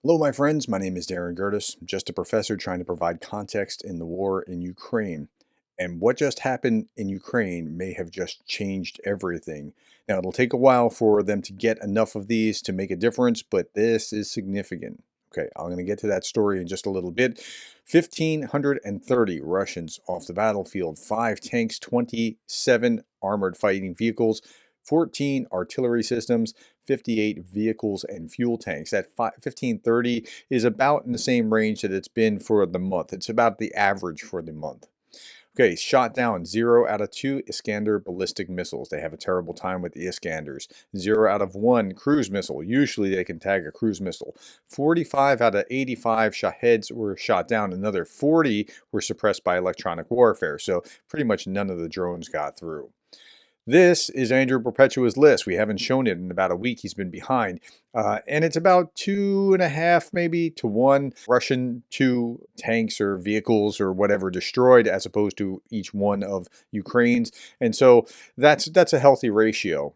Hello, my friends. My name is Darren Gerdes, just a professor trying to provide context in the war in Ukraine. And what just happened in Ukraine may have just changed everything. Now, it'll take a while for them to get enough of these to make a difference, but this is significant. Okay, I'm going to get to that story in just a little bit. 1,530 Russians off the battlefield, 5 tanks, 27 armored fighting vehicles, 14 artillery systems, 58 vehicles and fuel tanks. That 1530 is about in the same range that it's been for the month. It's about the average for the month. Okay, shot down 0 out of 2 Iskander ballistic missiles. They have a terrible time with the Iskanders. 0 out of 1 cruise missile. Usually they can tag a cruise missile. 45 out of 85 Shaheds were shot down. Another 40 were suppressed by electronic warfare. So pretty much none of the drones got through. This is Andrew Perpetua's list. We haven't shown it in about a week. He's been behind. And it's about 2.5, maybe, to 1 Russian 2 tanks or vehicles or whatever destroyed as opposed to each one of Ukraine's. And so that's a healthy ratio.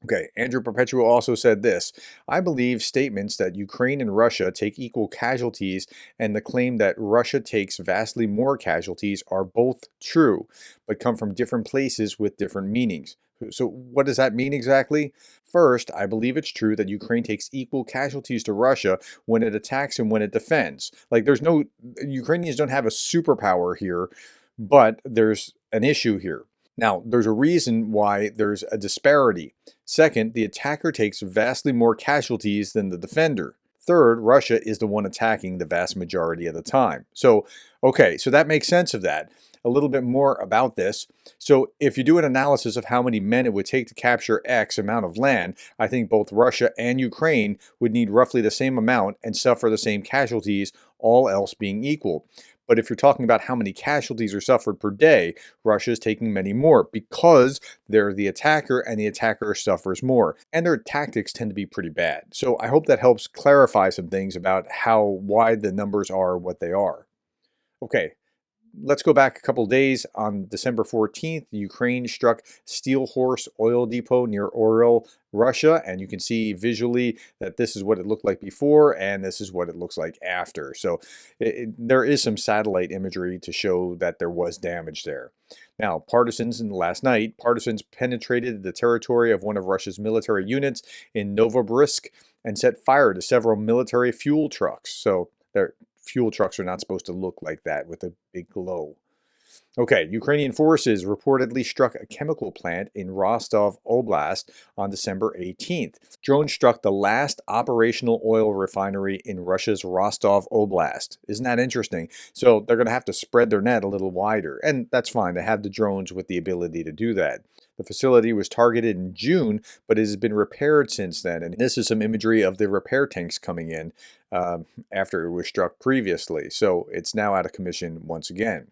Okay, Andrew Perpetua also said this: I believe statements that Ukraine and Russia take equal casualties and the claim that Russia takes vastly more casualties are both true, but come from different places with different meanings. So, what does that mean exactly? First, I believe it's true that Ukraine takes equal casualties to Russia when it attacks and when it defends. Like, Ukrainians don't have a superpower here, but there's an issue here. Now, there's a reason why there's a disparity. Second, the attacker takes vastly more casualties than the defender. Third, Russia is the one attacking the vast majority of the time. So that makes sense of that. A little bit more about this. So if you do an analysis of how many men it would take to capture X amount of land, I think both Russia and Ukraine would need roughly the same amount and suffer the same casualties, all else being equal. But if you're talking about how many casualties are suffered per day, Russia is taking many more because they're the attacker and the attacker suffers more. And their tactics tend to be pretty bad. So I hope that helps clarify some things about why the numbers are what they are. Okay, let's go back a couple days. On December 14th, Ukraine struck Steel Horse Oil Depot near Oryol, Russia, and you can see visually that this is what it looked like before and this is what it looks like after. So there is some satellite imagery to show that there was damage there. Now, last night, partisans penetrated the territory of one of Russia's military units in Novosibirsk and set fire to several military fuel trucks. So their fuel trucks are not supposed to look like that with a big glow. Okay, Ukrainian forces reportedly struck a chemical plant in Rostov Oblast on December 18th. Drones struck the last operational oil refinery in Russia's Rostov Oblast. Isn't that interesting? So they're going to have to spread their net a little wider, and that's fine. They have the drones with the ability to do that. The facility was targeted in June, but it has been repaired since then. And this is some imagery of the repair tanks coming in after it was struck previously. So it's now out of commission once again.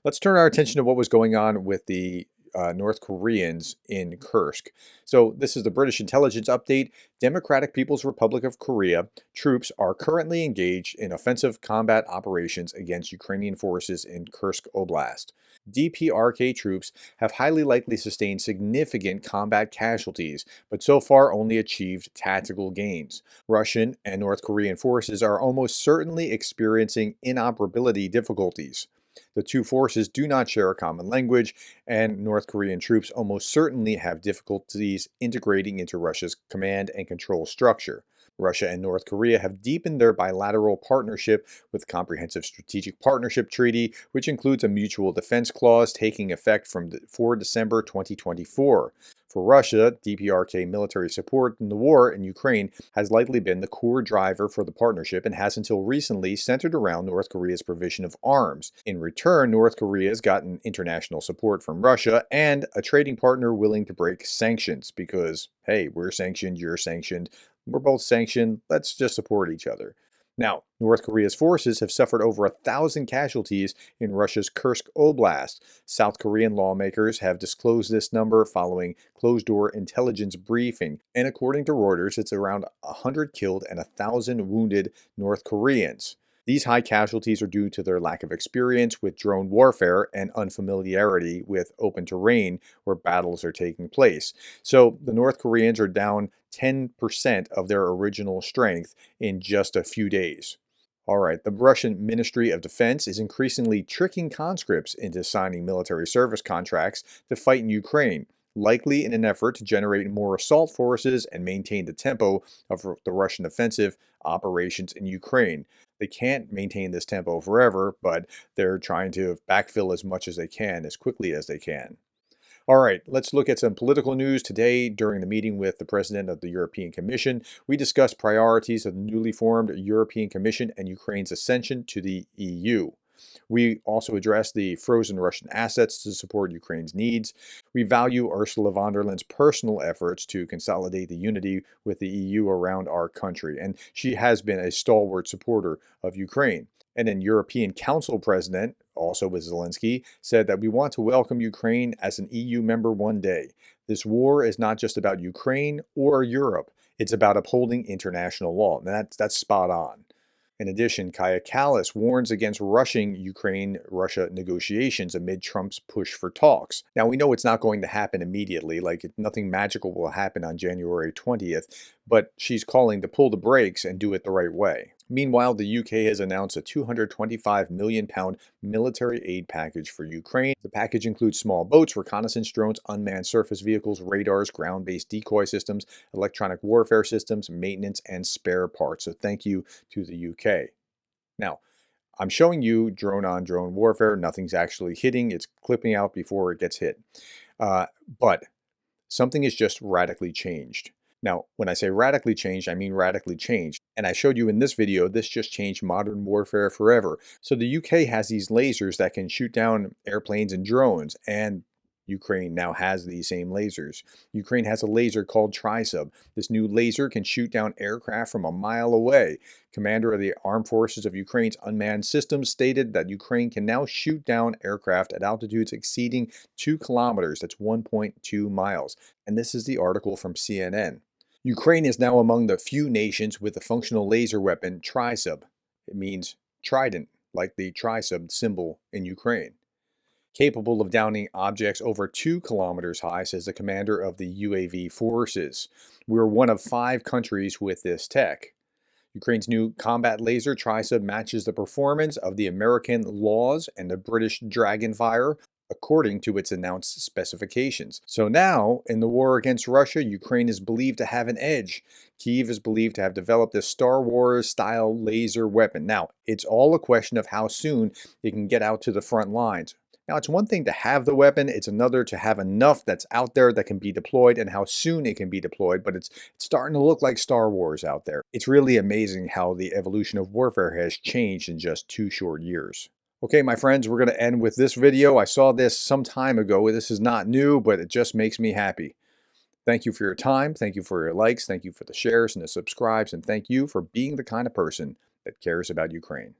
Let's turn our attention to what was going on with the North Koreans in Kursk. So this is the British intelligence update. Democratic People's Republic of Korea troops are currently engaged in offensive combat operations against Ukrainian forces in Kursk Oblast. DPRK troops have highly likely sustained significant combat casualties, but so far only achieved tactical gains. Russian and North Korean forces are almost certainly experiencing inoperability difficulties. The two forces do not share a common language, and North Korean troops almost certainly have difficulties integrating into Russia's command and control structure. Russia and North Korea have deepened their bilateral partnership with Comprehensive Strategic Partnership Treaty, which includes a mutual defense clause taking effect from 4 December 2024. For Russia, DPRK military support in the war in Ukraine has likely been the core driver for the partnership and has until recently centered around North Korea's provision of arms. In return, North Korea has gotten international support from Russia and a trading partner willing to break sanctions because, hey, we're sanctioned, you're sanctioned, we're both sanctioned, let's just support each other. Now, North Korea's forces have suffered over 1,000 casualties in Russia's Kursk Oblast. South Korean lawmakers have disclosed this number following closed-door intelligence briefing, and according to Reuters, it's around 100 killed and 1,000 wounded North Koreans. These high casualties are due to their lack of experience with drone warfare and unfamiliarity with open terrain where battles are taking place. So the North Koreans are down 10% of their original strength in just a few days. All right, the Russian Ministry of Defense is increasingly tricking conscripts into signing military service contracts to fight in Ukraine, likely in an effort to generate more assault forces and maintain the tempo of the Russian offensive operations in Ukraine. They can't maintain this tempo forever, but they're trying to backfill as much as they can, as quickly as they can. All right, let's look at some political news. Today, during the meeting with the President of the European Commission, we discussed priorities of the newly formed European Commission and Ukraine's ascension to the EU. We also addressed the frozen Russian assets to support Ukraine's needs. We value Ursula von der Leyen's personal efforts to consolidate the unity with the EU around our country, and she has been a stalwart supporter of Ukraine. And then European Council President, also with Zelensky, said that we want to welcome Ukraine as an EU member one day. This war is not just about Ukraine or Europe. It's about upholding international law. And that's spot on. In addition, Kaya Kallas warns against rushing Ukraine-Russia negotiations amid Trump's push for talks. Now, we know it's not going to happen immediately, like nothing magical will happen on January 20th, but she's calling to pull the brakes and do it the right way. Meanwhile, the UK has announced a £225 million military aid package for Ukraine. The package includes small boats, reconnaissance drones, unmanned surface vehicles, radars, ground-based decoy systems, electronic warfare systems, maintenance, and spare parts. So thank you to the UK. Now, I'm showing you drone-on-drone warfare. Nothing's actually hitting. It's clipping out before it gets hit. But something has just radically changed. Now, when I say radically changed, I mean radically changed. And I showed you in this video, this just changed modern warfare forever. So the UK has these lasers that can shoot down airplanes and drones, and Ukraine now has these same lasers. Ukraine has a laser called Tryzub. This new laser can shoot down aircraft from a mile away. Commander of the Armed Forces of Ukraine's unmanned systems stated that Ukraine can now shoot down aircraft at altitudes exceeding 2 kilometers. That's 1.2 miles. And this is the article from CNN. Ukraine is now among the few nations with a functional laser weapon, Tryzub. It means trident, like the Tryzub symbol in Ukraine. Capable of downing objects over 2 kilometers high, says the commander of the UAV forces. We're one of 5 countries with this tech. Ukraine's new combat laser Tryzub matches the performance of the American Laws and the British Dragonfire, according to its announced specifications. So now, in the war against Russia, Ukraine is believed to have an edge. Kyiv is believed to have developed this Star Wars-style laser weapon. Now, it's all a question of how soon it can get out to the front lines. Now, it's one thing to have the weapon, it's another to have enough that's out there that can be deployed and how soon it can be deployed, but it's starting to look like Star Wars out there. It's really amazing how the evolution of warfare has changed in just 2 short years. Okay, my friends, we're going to end with this video. I saw this some time ago. This is not new, but it just makes me happy. Thank you for your time. Thank you for your likes. Thank you for the shares and the subscribes. And thank you for being the kind of person that cares about Ukraine.